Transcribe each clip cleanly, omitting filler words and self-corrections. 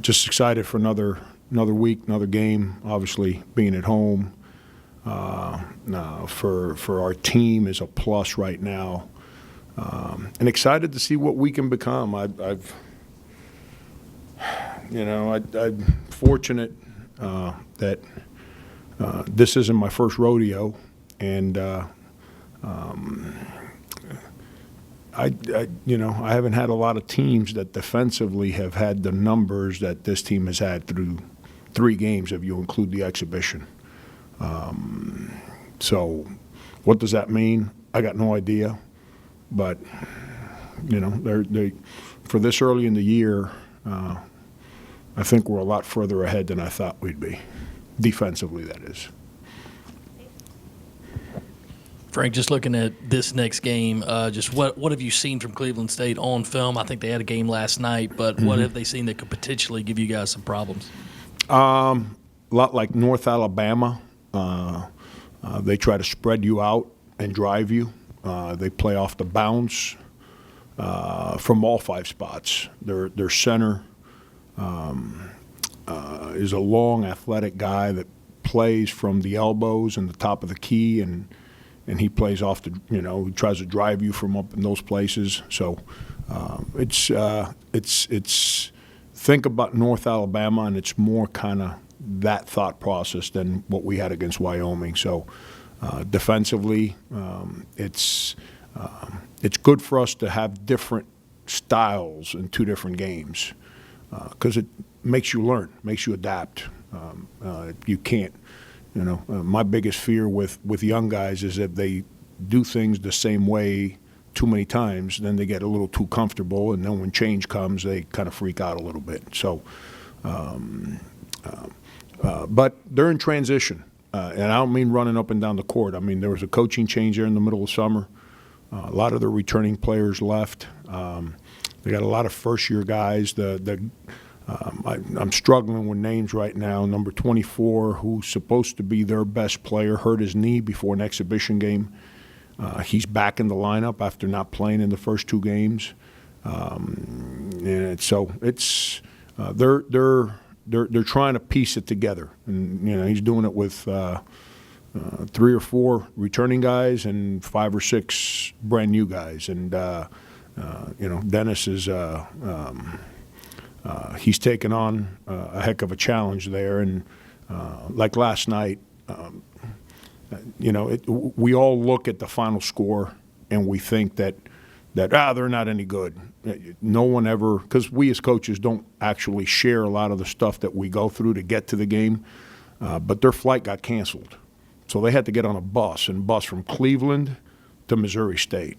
just excited for another week, another game. Obviously, being at home for our team is a plus right now, and excited to see what we can become. I'm fortunate that this isn't my first rodeo, and I haven't had a lot of teams that defensively have had the numbers that this team has had through 3 games, if you include the exhibition. So what does that mean? I got no idea. But, they for this early in the year, I think we're a lot further ahead than I thought we'd be, defensively, that is. Frank, just looking at this next game, just what have you seen from Cleveland State on film? I think they had a game last night, but what have they seen that could potentially give you guys some problems? A lot like North Alabama. They try to spread you out and drive you. They play off the bounce from all 5 spots. Their center is a long, athletic guy that plays from the elbows and the top of the key, and he plays off the, he tries to drive you from up in those places. So it's think about North Alabama, and it's more kind of that thought process than what we had against Wyoming. So defensively, it's good for us to have different styles in 2 different games because it makes you learn, makes you adapt. You can't. My biggest fear with young guys is that they do things the same way too many times, then they get a little too comfortable, and then when change comes, they kind of freak out a little bit. So, but they're in transition, and I don't mean running up and down the court. I mean, there was a coaching change there in the middle of summer. A lot of the returning players left. They got a lot of first-year guys. I'm struggling with names right now. Number 24, who's supposed to be their best player, hurt his knee before an exhibition game. He's back in the lineup after not playing in the first 2 games. And so it's they're trying to piece it together. And he's doing it with 3 or 4 returning guys and 5 or 6 brand new guys. And Dennis is. He's taken on a heck of a challenge there, and like last night, we all look at the final score and we think that they're not any good. No one ever, because we as coaches don't actually share a lot of the stuff that we go through to get to the game, but their flight got canceled, so they had to get on a bus from Cleveland to Missouri State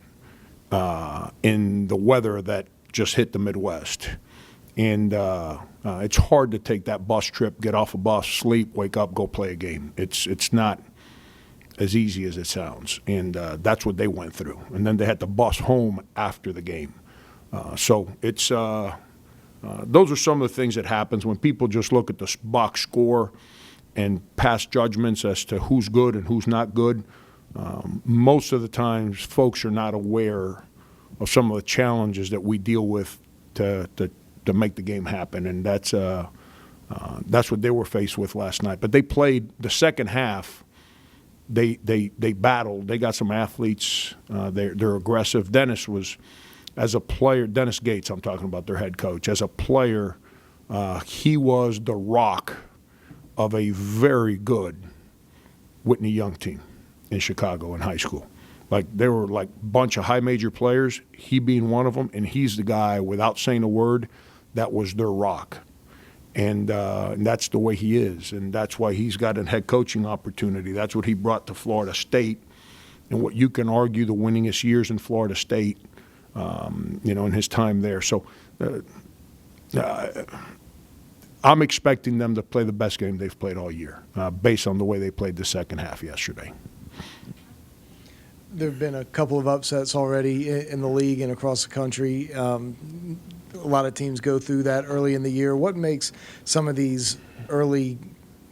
in the weather that just hit the Midwest. And it's hard to take that bus trip, get off a bus, sleep, wake up, go play a game. It's not as easy as it sounds, and that's what they went through. And then they had to bus home after the game. So it's those are some of the things that happens when people just look at the box score and pass judgments as to who's good and who's not good. Most of the times, folks are not aware of some of the challenges that we deal with to make the game happen, and that's what they were faced with last night. But they played the second half. They battled. They got some athletes. They're aggressive. Dennis was, as a player, Dennis Gates, I'm talking about, their head coach. As a player, he was the rock of a very good Whitney Young team in Chicago in high school. Like, they were like a bunch of high major players, he being one of them, and he's the guy, without saying a word, that was their rock. And that's the way he is, and that's why he's got a head coaching opportunity. That's what he brought to Florida State, and what you can argue the winningest years in Florida State, in his time there. So I'm expecting them to play the best game they've played all year, based on the way they played the second half yesterday. There have been a couple of upsets already in the league and across the country. A lot of teams go through that early in the year. What makes some of these early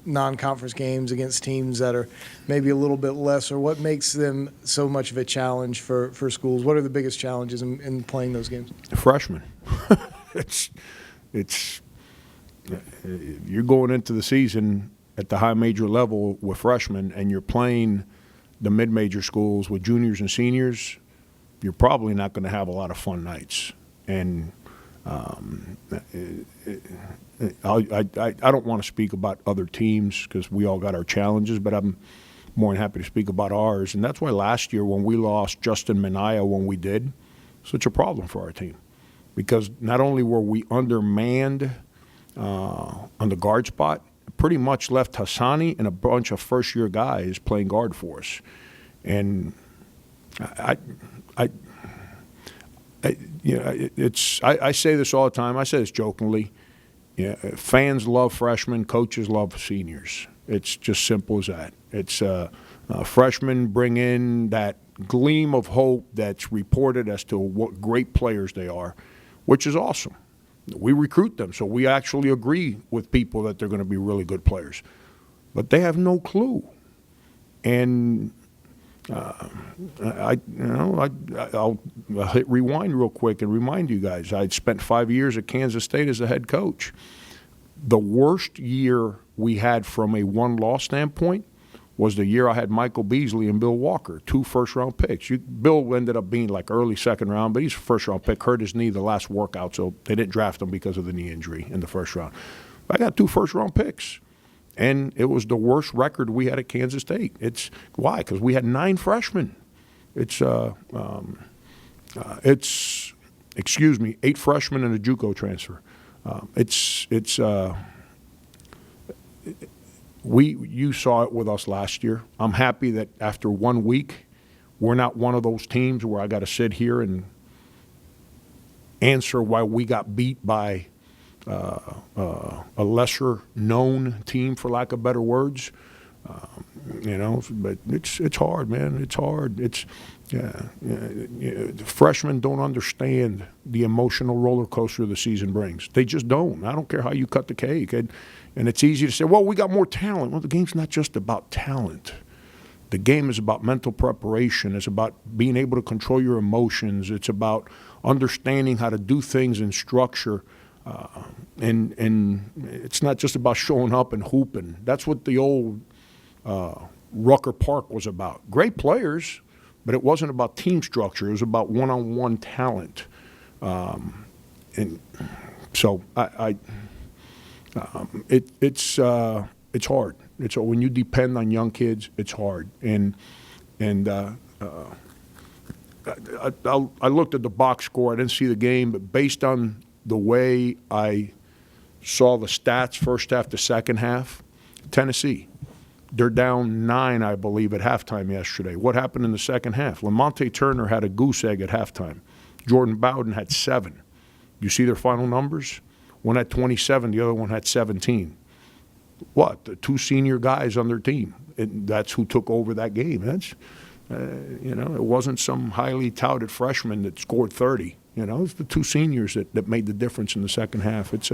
non-conference games against teams that are maybe a little bit lesser, what makes them so much of a challenge for schools? What are the biggest challenges in playing those games? Freshmen. you're going into the season at the high major level with freshmen and you're playing the mid-major schools with juniors and seniors, you're probably not going to have a lot of fun nights. And I don't want to speak about other teams because we all got our challenges, but I'm more than happy to speak about ours. And that's why last year when we lost Justin Minaya when we did, such a problem for our team. Because not only were we undermanned on the guard spot, pretty much left Hassani and a bunch of first-year guys playing guard for us. And I say this all the time. I say this jokingly. Yeah, fans love freshmen. Coaches love seniors. It's just simple as that. It's freshmen bring in that gleam of hope that's reported as to what great players they are, which is awesome. We recruit them, so we actually agree with people that they're going to be really good players. But they have no clue. And I'll hit rewind real quick and remind you guys, I'd spent 5 years at Kansas State as a head coach. The worst year we had from a one-loss standpoint was the year I had Michael Beasley and Bill Walker, 2 first-round picks. Bill ended up being like early second round, but he's a first-round pick, hurt his knee the last workout, so they didn't draft him because of the knee injury in the first round. I got 2 first-round picks, and it was the worst record we had at Kansas State. Why? Because we had 9 freshmen. It's 8 freshmen and a JUCO transfer. You saw it with us last year. I'm happy that after 1 week, we're not one of those teams where I got to sit here and answer why we got beat by a lesser-known team, for lack of better words. But it's hard, man. It's hard. Freshmen don't understand the emotional roller coaster the season brings. They just don't. I don't care how you cut the cake. And it's easy to say, well, we got more talent. Well, the game's not just about talent. The game is about mental preparation. It's about being able to control your emotions. It's about understanding how to do things in structure. And it's not just about showing up and hooping. That's what the old Rucker Park was about. Great players, but it wasn't about team structure. It was about one-on-one talent. And so it's hard. When you depend on young kids, it's hard. And I looked at the box score. I didn't see the game, but based on the way I saw the stats first half to second half, Tennessee, they're down 9, I believe, at halftime yesterday. What happened in the second half? Lamonte Turner had a goose egg at halftime. Jordan Bowden had 7. You see their final numbers? One had 27, the other one had 17. What? The 2 senior guys on their team. And that's who took over that game. That's, it wasn't some highly touted freshman that scored 30. It's the 2 seniors that made the difference in the second half. It's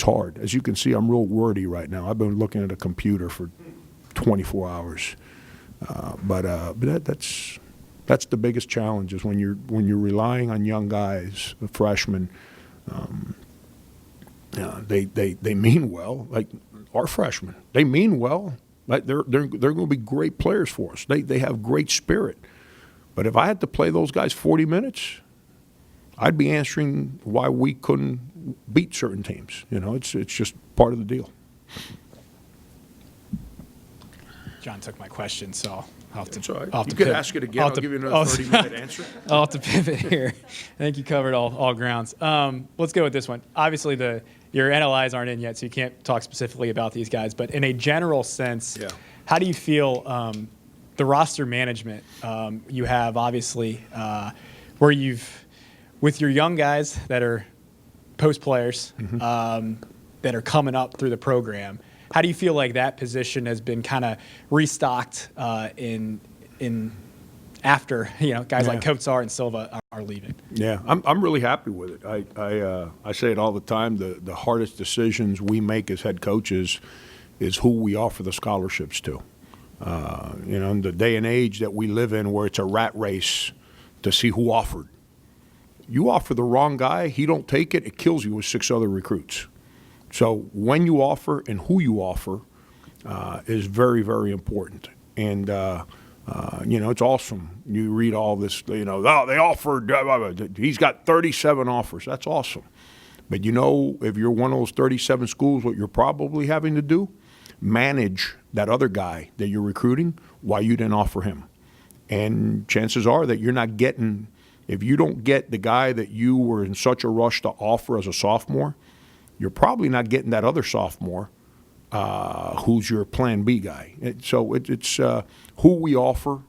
hard. As you can see, I'm real wordy right now. I've been looking at a computer for 24 hours. But that's the biggest challenge is when you're relying on young guys, freshmen. They mean well, like our freshmen. They mean well. Like they're going to be great players for us. They have great spirit. But if I had to play those guys 40 minutes, I'd be answering why we couldn't beat certain teams. It's just part of the deal. John took my question, so I'll have to. That's all right. I'll have You to could pivot. ask it again. I'll give you another 30-minute answer. I'll have to pivot here. I think you covered all grounds. Let's go with this one. Obviously, your NLIs aren't in yet, so you can't talk specifically about these guys. But in a general sense, how do you feel the roster management you have, obviously, where with your young guys that are post players that are coming up through the program, how do you feel like that position has been kind of restocked in after guys like Kotsar and Silva are leaving? Yeah, I'm really happy with it. I say it all the time. The hardest decisions we make as head coaches is who we offer the scholarships to. In the day and age that we live in, where it's a rat race to see who offered. You offer the wrong guy, he don't take it, it kills you with 6 other recruits. So when you offer and who you offer is very, very important. And, it's awesome. You read all this, they offered, he's got 37 offers. That's awesome. But if you're one of those 37 schools, what you're probably having to do, manage that other guy that you're recruiting while you didn't offer him. And chances are that you're not getting, if you don't get the guy that you were in such a rush to offer as a sophomore, you're probably not getting that other sophomore who's your plan B guy. So it's who we offer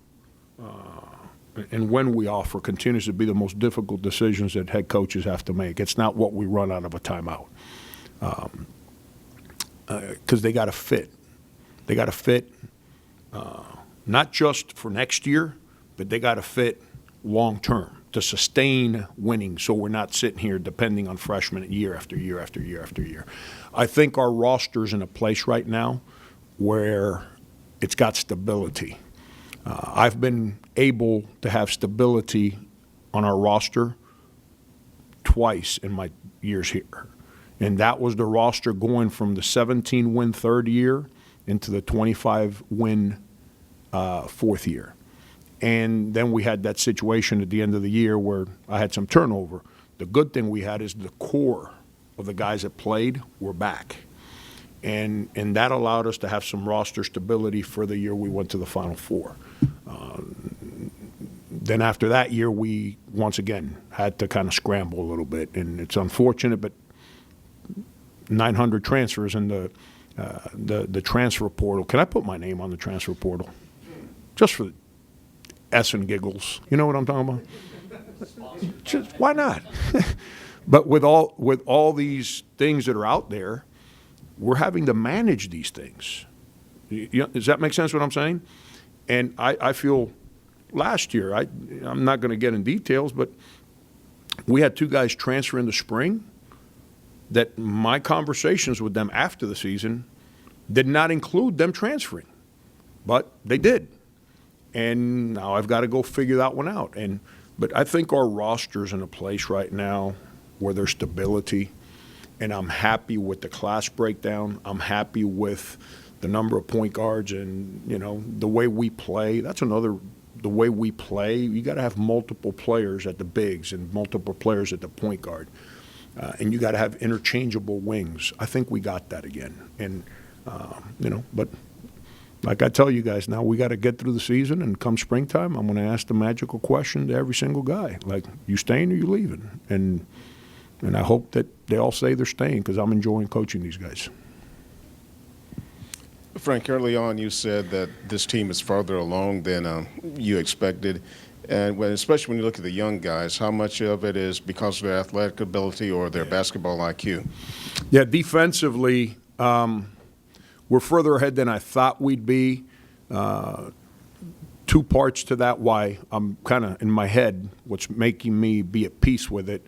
and when we offer continues to be the most difficult decisions that head coaches have to make. It's not what we run out of a timeout. Because they got to fit. They got to fit not just for next year, but they got to fit long term to sustain winning so we're not sitting here depending on freshmen year after year after year after year. I think our roster's in a place right now where it's got stability. I've been able to have stability on our roster twice in my years here. And that was the roster going from the 17-win third year into the 25-win fourth year. And then we had that situation at the end of the year where I had some turnover. The good thing we had is the core of the guys that played were back. And that allowed us to have some roster stability for the year we went to the Final Four. Then after that year, we once again had to kind of scramble a little bit. And it's unfortunate, but 900 transfers in the transfer portal. Can I put my name on the transfer portal? Just for S and giggles. You know what I'm talking about? Just, why not? But with all these things that are out there, we're having to manage these things. Does that make sense what I'm saying? And I feel last year, I'm not going to get in details, but we had 2 guys transfer in the spring that my conversations with them after the season did not include them transferring, but they did. And now I've got to go figure that one out. But I think our roster's in a place right now where there's stability, and I'm happy with the class breakdown. I'm happy with the number of point guards and, the way we play. That's another, the way we play. You got to have multiple players at the bigs and multiple players at the point guard. And you got to have interchangeable wings. I think we got that again. And, but like I tell you guys now, we got to get through the season, and come springtime, I'm going to ask the magical question to every single guy, like, you staying or you leaving? And I hope that they all say they're staying because I'm enjoying coaching these guys. Frank, early on you said that this team is farther along than you expected. And especially when you look at the young guys, how much of it is because of their athletic ability or their basketball IQ? Yeah, defensively, we're further ahead than I thought we'd be. 2 parts to that why I'm kind of in my head, what's making me be at peace with it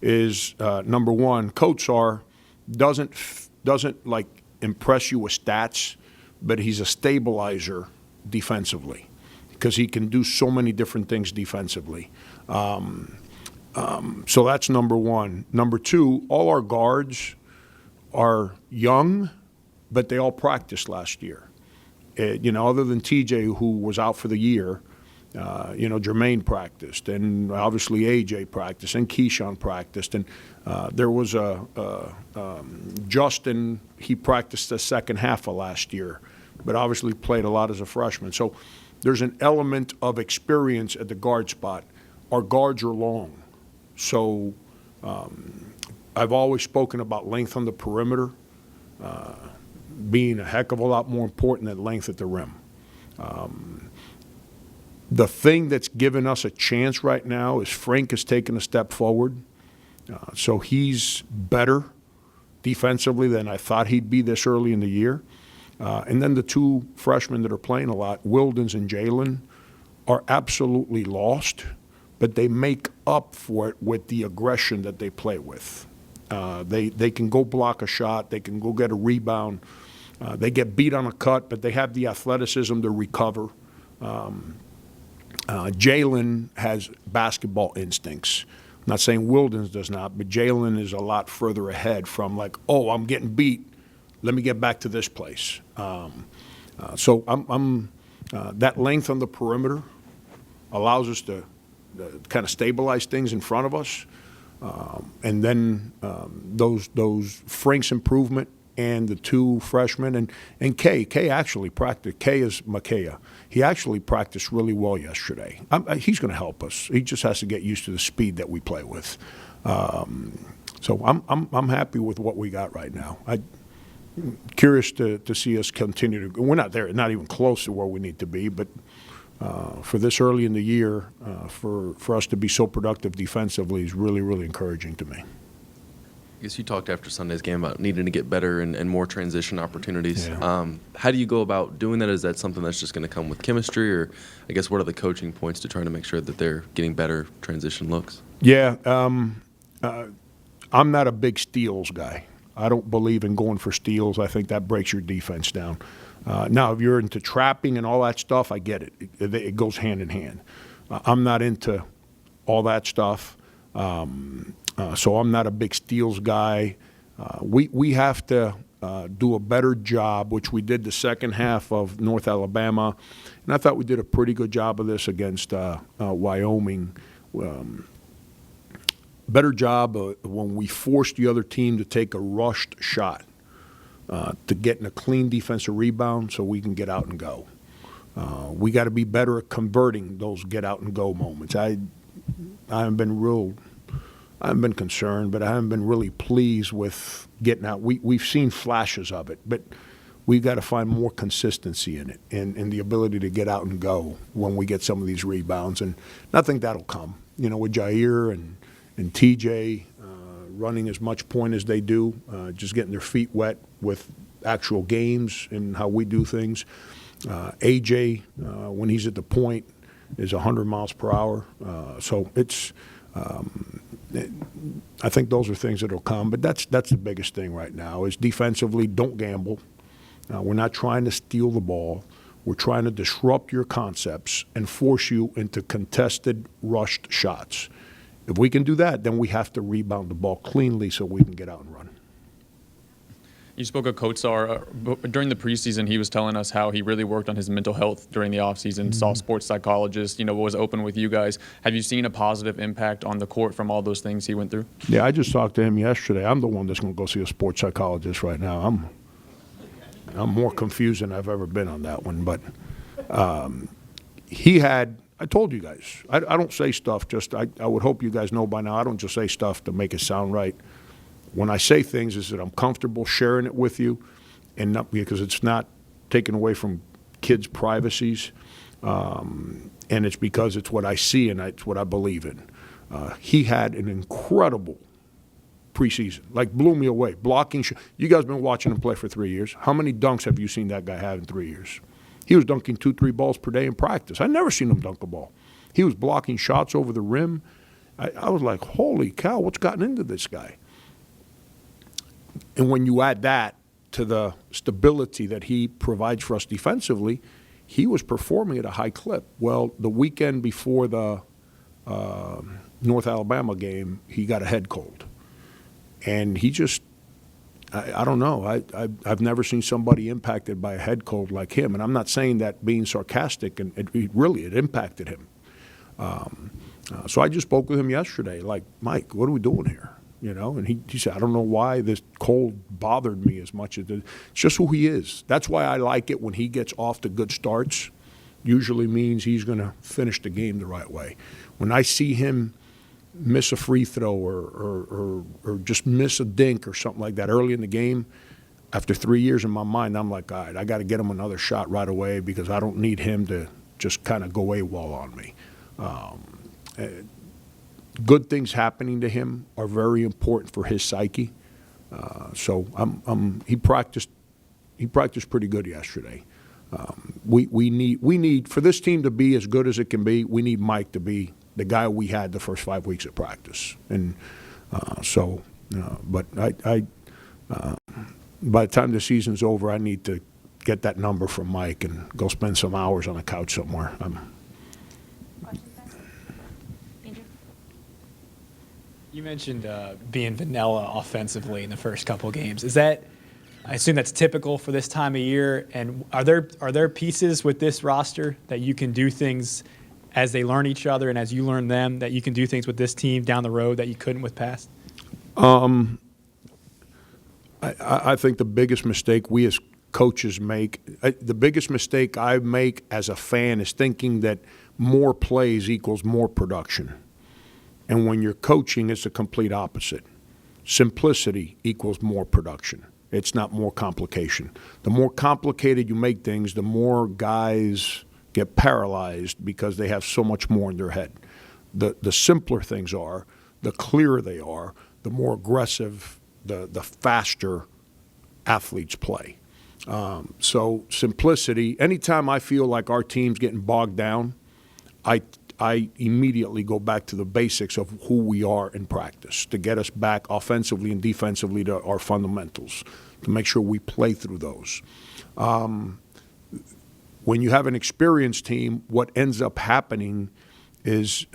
is, number one, Coach R doesn't like impress you with stats, but he's a stabilizer defensively because he can do so many different things defensively. So that's number one. Number 2, all our guards are young, but they all practiced last year. Other than TJ, who was out for the year, Jermaine practiced, and obviously AJ practiced, and Keyshawn practiced, and there was Justin. He practiced the second half of last year, but obviously played a lot as a freshman. So there's an element of experience at the guard spot. Our guards are long, so I've always spoken about length on the perimeter being a heck of a lot more important than length at the rim. The thing that's given us a chance right now is Frank has taken a step forward. So he's better defensively than I thought he'd be this early in the year. And then the 2 freshmen that are playing a lot, Wildens and Jalen, are absolutely lost, but they make up for it with the aggression that they play with. They can go block a shot. They can go get a rebound. They get beat on a cut, but they have the athleticism to recover. Jalen has basketball instincts. Not saying Wildens does not, but Jalen is a lot further ahead from like, oh, I'm getting beat. Let me get back to this place. So that length on the perimeter allows us to kind of stabilize things in front of us. And then those Frank's improvement and the two freshmen and Kay actually practiced. Kay is Makaya. He actually practiced really well yesterday. He's going to help us. He just has to get used to the speed that we play with. So I'm happy with what we got right now. Curious to see us continue to. We're not there, not even close to where we need to be, but for this early in the year, for us to be so productive defensively is really, really encouraging to me. I guess you talked after Sunday's game about needing to get better and more transition opportunities. Yeah. How do you go about doing that? Is that something that's just going to come with chemistry, or I guess what are the coaching points to try to make sure that they're getting better transition looks? Yeah, I'm not a big steals guy. I don't believe in going for steals. I think that breaks your defense down. Now, if you're into trapping and all that stuff, I get it. It goes hand in hand. I'm not into all that stuff. So I'm not a big steals guy. We have to do a better job, which we did the second half of North Alabama, and I thought we did a pretty good job of this against Wyoming. Better job when we forced the other team to take a rushed shot to get in a clean defensive rebound so we can get out and go. We got to be better at converting those get out and go moments. I haven't been concerned, but I haven't been really pleased with getting out. We've seen flashes of it, but we've got to find more consistency in it and the ability to get out and go when we get some of these rebounds. And I think that'll come, with Jair and TJ running as much point as they do, just getting their feet wet with actual games and how we do things. AJ, when he's at the point, is 100 miles per hour. So it's I think those are things that will come, but that's the biggest thing right now is defensively, don't gamble. We're not trying to steal the ball. We're trying to disrupt your concepts and force you into contested, rushed shots. If we can do that, then we have to rebound the ball cleanly so we can get out and run. You spoke of Kotsar. During the preseason, he was telling us how he really worked on his mental health during the offseason, saw sports psychologists, was open with you guys. Have you seen a positive impact on the court from all those things he went through? Yeah, I just talked to him yesterday. I'm the one that's going to go see a sports psychologist right now. I'm more confused than I've ever been on that one. But he had – I told you guys, I don't say stuff just – I would hope you guys know by now, I don't just say stuff to make it sound right. When I say things is that I'm comfortable sharing it with you and not because it's not taken away from kids' privacies, and it's because it's what I see and it's what I believe in. He had an incredible preseason, like blew me away. Blocking, you guys been watching him play for 3 years. How many dunks have you seen that guy have in 3 years? He was dunking 2-3 balls per day in practice. I never seen him dunk a ball. He was blocking shots over the rim. I was like, holy cow, what's gotten into this guy? And when you add that to the stability that he provides for us defensively, he was performing at a high clip. Well, the weekend before the North Alabama game, he got a head cold. And he just, I don't know. I've never seen somebody impacted by a head cold like him. And I'm not saying that being sarcastic, and it impacted him. So I just spoke with him yesterday, like, Mike, what are we doing here? And he said, I don't know why this cold bothered me as much as it. It's just who he is. That's why I like it when he gets off to good starts. Usually means he's going to finish the game the right way. When I see him miss a free throw or just miss a dink or something like that early in the game, after 3 years in my mind, I'm like, all right, I got to get him another shot right away because I don't need him to just kind of go AWOL on me. Good things happening to him are very important for his psyche. So he practiced pretty good yesterday. We need for this team to be as good as it can be. We need Mike to be the guy we had the first 5 weeks of practice. And but by the time the season's over, I need to get that number from Mike and go spend some hours on a couch somewhere. You mentioned being vanilla offensively in the first couple of games. Is that? I assume that's typical for this time of year. And are there pieces with this roster that you can do things as they learn each other and as you learn them, that you can do things with this team down the road that you couldn't with past? I think the biggest mistake we as coaches make, the biggest mistake I make as a fan is thinking that more plays equals more production. And when you're coaching, it's the complete opposite. Simplicity equals more production. It's not more complication. The more complicated you make things, the more guys get paralyzed because they have so much more in their head. The simpler things are, the clearer they are, the more aggressive, the faster athletes play. So simplicity, anytime I feel like our team's getting bogged down, I immediately go back to the basics of who we are in practice to get us back offensively and defensively to our fundamentals, to make sure we play through those. When you have an experienced team, what ends up happening is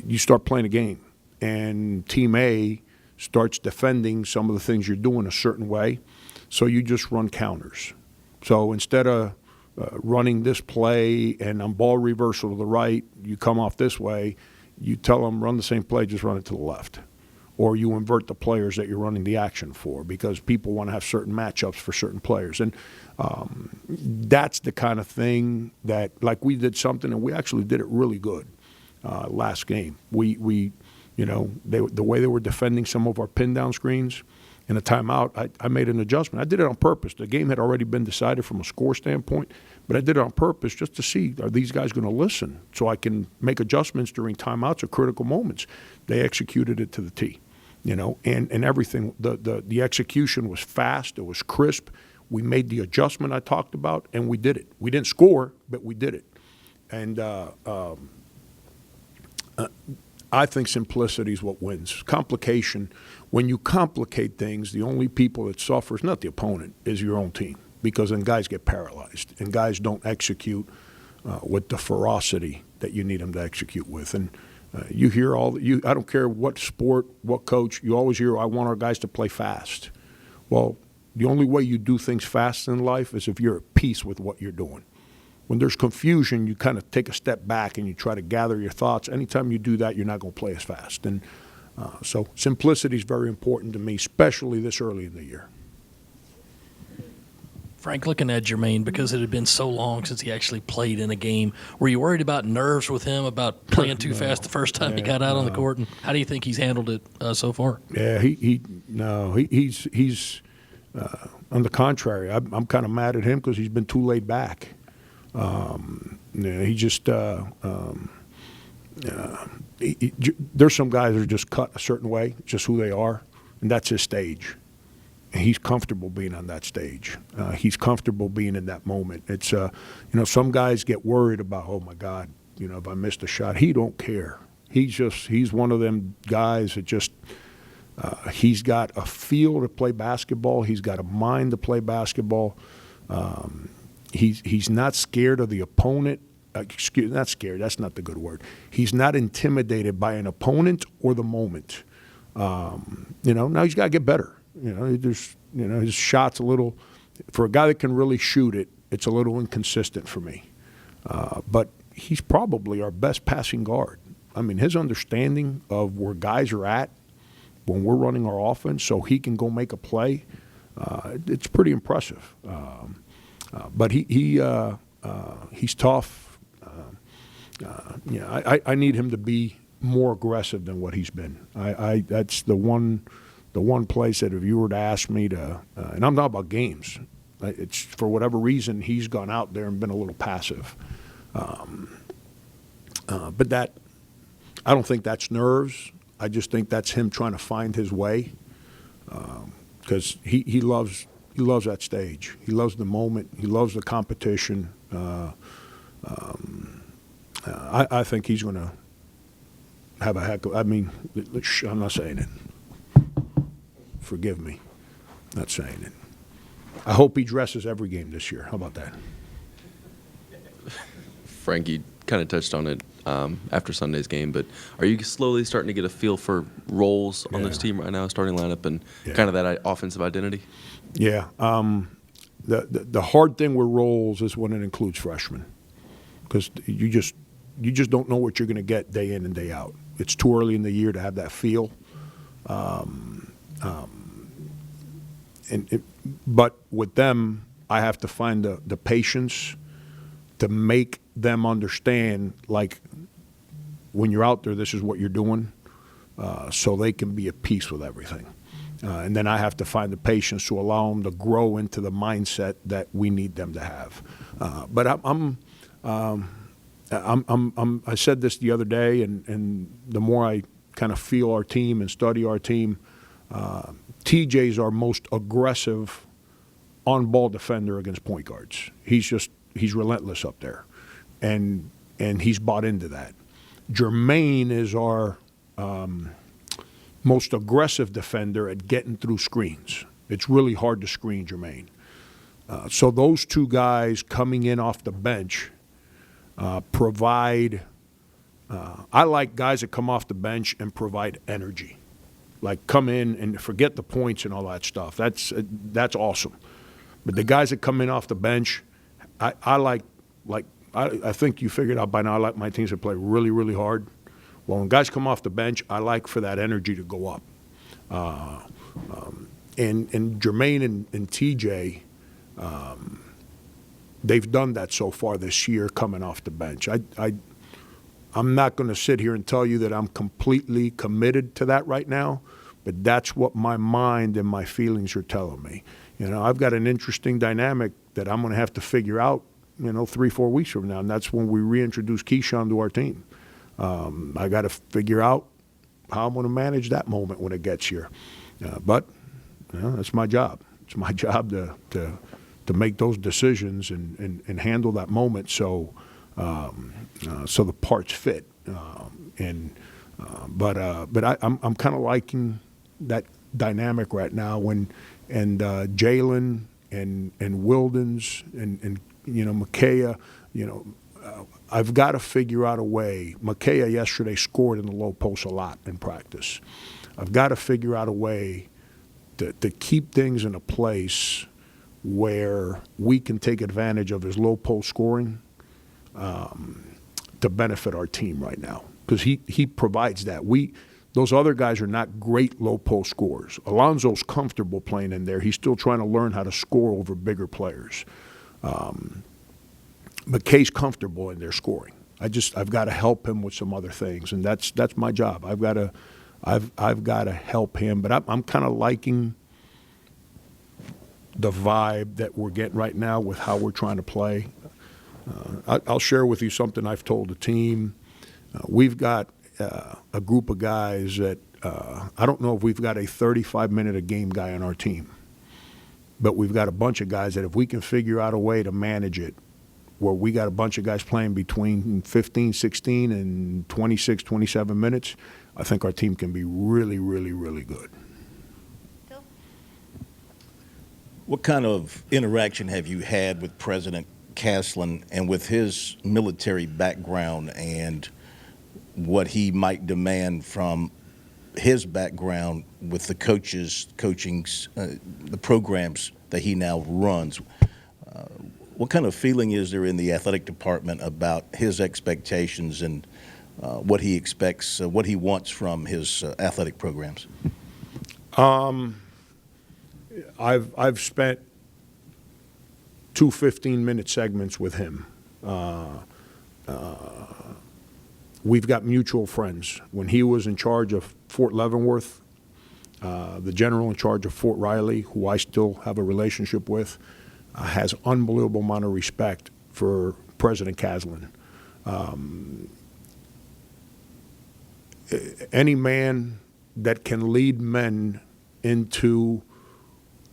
you start playing a game, and Team A starts defending some of the things you're doing a certain way, so you just run counters. So instead of running this play and on ball reversal to the right, you come off this way, you tell them run the same play, just run it to the left. Or you invert the players that you're running the action for because people want to have certain matchups for certain players. And that's the kind of thing that, like we did something, and we actually did it really good last game. We the way they were defending some of our pin down screens in a timeout, I made an adjustment. I did it on purpose. The game had already been decided from a score standpoint, but I did it on purpose just to see, are these guys going to listen so I can make adjustments during timeouts or critical moments. They executed it to the T, and everything. The execution was fast. It was crisp. We made the adjustment I talked about, and we did it. We didn't score, but we did it. And I think simplicity is what wins. Complication, when you complicate things, the only people that suffer is not the opponent, is your own team, because then guys get paralyzed and guys don't execute with the ferocity that you need them to execute with. And you hear I don't care what sport, what coach, you always hear, I want our guys to play fast. Well, the only way you do things fast in life is if you're at peace with what you're doing. When there's confusion, you kind of take a step back and you try to gather your thoughts. Anytime you do that, you're not going to play as fast. And so simplicity is very important to me, especially this early in the year. Frank, looking at Jermaine, because it had been so long since he actually played in a game, were you worried about nerves with him, about playing too fast the first time he got out on the court? And how do you think he's handled it so far? Yeah, he's on the contrary. I'm kind of mad at him because he's been too laid back. He just there's some guys that are just cut a certain way, just who they are, and that's his stage. And he's comfortable being on that stage. He's comfortable being in that moment. It's some guys get worried about, oh my God, if I missed a shot. He don't care. He's one of them guys that just he's got a feel to play basketball. He's got a mind to play basketball. He's not scared of the opponent. Not scared. That's not the good word. He's not intimidated by an opponent or the moment. Now he's got to get better. His shot's a little, for a guy that can really shoot it, it's a little inconsistent for me. But he's probably our best passing guard. I mean, his understanding of where guys are at when we're running our offense so he can go make a play, it's pretty impressive. But he's tough. I need him to be more aggressive than what he's been. That's the one place that if you were to ask me to, and I'm not about games, it's for whatever reason he's gone out there and been a little passive. But that, I don't think that's nerves. I just think that's him trying to find his way, because he loves that stage. He loves the moment. He loves the competition. I think he's going to have a heck of. I mean, I'm not saying it. Forgive me, not saying it. I hope he dresses every game this year. How about that? Frankie kind of touched on it after Sunday's game. But are you slowly starting to get a feel for roles on this team right now, starting lineup, and kind of that offensive identity? Yeah. The hard thing with roles is when it includes freshmen, because you just don't know what you're going to get day in and day out. It's too early in the year to have that feel. But with them, I have to find the patience to make them understand, like, when you're out there, this is what you're doing, so they can be at peace with everything. And then I have to find the patience to allow them to grow into the mindset that we need them to have. But I said this the other day, and the more I kind of feel our team and study our team, TJ's our most aggressive on-ball defender against point guards. He's relentless up there, and he's bought into that. Jermaine is our most aggressive defender at getting through screens. It's really hard to screen Jermaine. So those two guys coming in off the bench provide I like guys that come off the bench and provide energy. Like, come in and forget the points and all that stuff. That's awesome. But the guys that come in off the bench, I think you figured out by now I like my teams to play really, really hard. Well, when guys come off the bench, I like for that energy to go up. And Jermaine and TJ, they've done that so far this year coming off the bench. I'm not going to sit here and tell you that I'm completely committed to that right now, but that's what my mind and my feelings are telling me. I've got an interesting dynamic that I'm going to have to figure out, 3-4 weeks from now, and that's when we reintroduce Keyshawn to our team. I got to figure out how I'm going to manage that moment when it gets here. But that's my job. It's my job to make those decisions and handle that moment so the parts fit. But I'm kind of liking that dynamic right now and Jalen and Wildens and Micaiah, I've got to figure out a way. Micaiah yesterday scored in the low post a lot in practice. I've got to figure out a way to keep things in a place where we can take advantage of his low post scoring to benefit our team right now, because he provides that. Those other guys are not great low post scorers. Alonzo's comfortable playing in there. He's still trying to learn how to score over bigger players. McKay's comfortable in their scoring. I've got to help him with some other things, and that's my job. I've got to help him. But I'm kind of liking the vibe that we're getting right now with how we're trying to play. I'll share with you something I've told the team. We've got a group of guys that I don't know if we've got a 35-minute-a-game guy on our team, but we've got a bunch of guys that if we can figure out a way to manage it, where we got a bunch of guys playing between 15, 16, and 26, 27 minutes, I think our team can be really, really, really good. What kind of interaction have you had with President Caslen and with his military background and what he might demand from his background with the coaches, the programs that he now runs? What kind of feeling is there in the athletic department about his expectations and what he expects, what he wants from his athletic programs? I've spent 2 15-minute segments with him. We've got mutual friends. When he was in charge of Fort Leavenworth, the general in charge of Fort Riley, who I still have a relationship with, has unbelievable amount of respect for President Caslen. Any man that can lead men into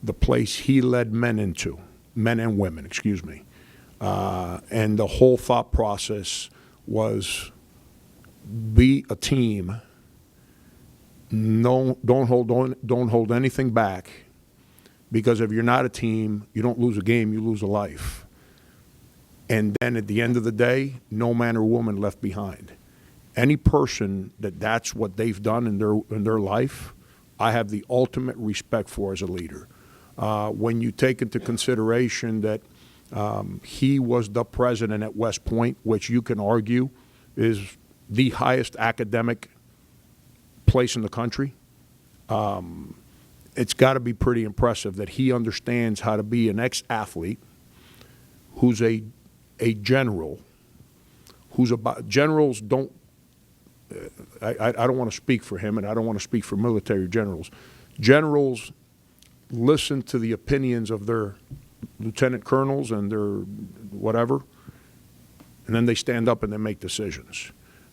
the place he led men into, men and women, excuse me, and the whole thought process was be a team. No, don't hold anything back. Because if you're not a team, you don't lose a game, you lose a life. And then at the end of the day, no man or woman left behind. any person that's what they've done in their life, I have the ultimate respect for as a leader. When you take into consideration that he was the president at West Point, which you can argue is the highest academic place in the country, it's got to be pretty impressive that he understands how to be an ex-athlete who's a general, who's about generals don't. I don't want to speak for him, and I don't want to speak for military generals. Generals listen to the opinions of their lieutenant colonels and their whatever, and then they stand up and they make decisions.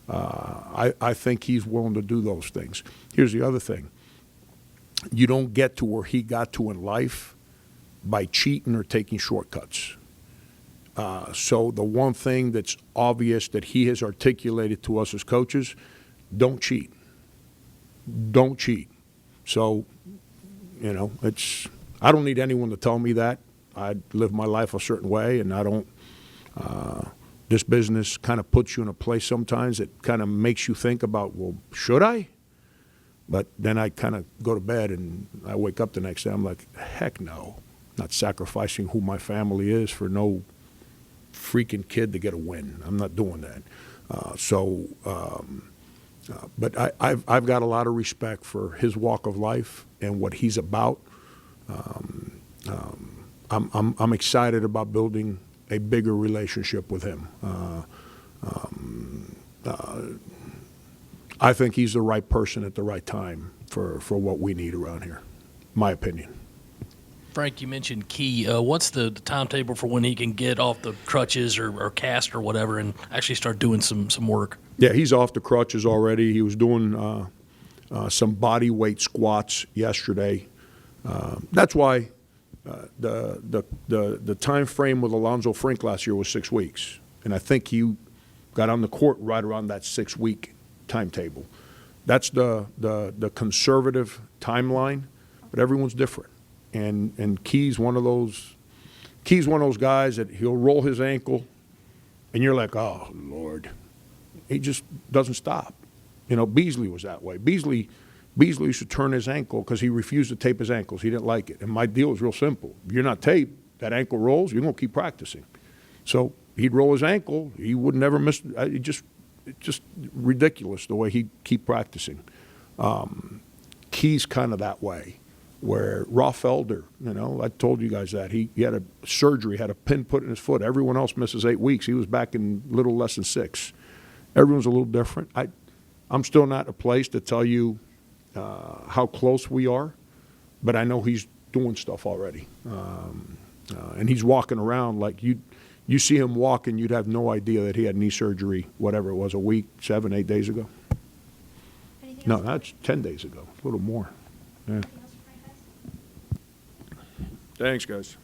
I think he's willing to do those things. Here's the other thing. You don't get to where he got to in life by cheating or taking shortcuts. So the one thing that's obvious that he has articulated to us as coaches, don't cheat. Don't cheat. So, you know, I don't need anyone to tell me that. I live my life a certain way, and I don't this business kind of puts you in a place sometimes that kind of makes you think about, well, should I? But then I kind of go to bed and I wake up the next day, I'm like, heck no. Not sacrificing who my family is for no freaking kid to get a win. I'm not doing that. But I've got a lot of respect for his walk of life and what he's about. I'm excited about building a bigger relationship with him. I think he's the right person at the right time for what we need around here, my opinion. Frank, you mentioned Key. What's the timetable for when he can get off the crutches or cast or whatever and actually start doing some work? Yeah, he's off the crutches already. He was doing some body weight squats yesterday. That's why the time frame with Alonzo Frink last year was 6 weeks, and I think he got on the court right around that 6-week timetable. That's the conservative timeline, but everyone's different. And Key's one of those guys that he'll roll his ankle, and you're like, oh Lord, he just doesn't stop. You know, Beasley was that way. Beasley used to turn his ankle because he refused to tape his ankles. He didn't like it. And my deal was real simple. If you're not taped, that ankle rolls, you're going to keep practicing. So he'd roll his ankle. He would never miss. It's just ridiculous the way he'd keep practicing. Key's kind of that way, where Rolf Felder, you know, I told you guys that. He had a surgery, had a pin put in his foot. Everyone else misses 8 weeks. He was back in little less than 6. Everyone's a little different. I'm still not in a place to tell you how close we are, but I know he's doing stuff already. And he's walking around like you see him walking, you'd have no idea that he had knee surgery, whatever it was, a week, 7, 8 days ago. No, that's 10 days ago, a little more. Yeah. Thanks, guys.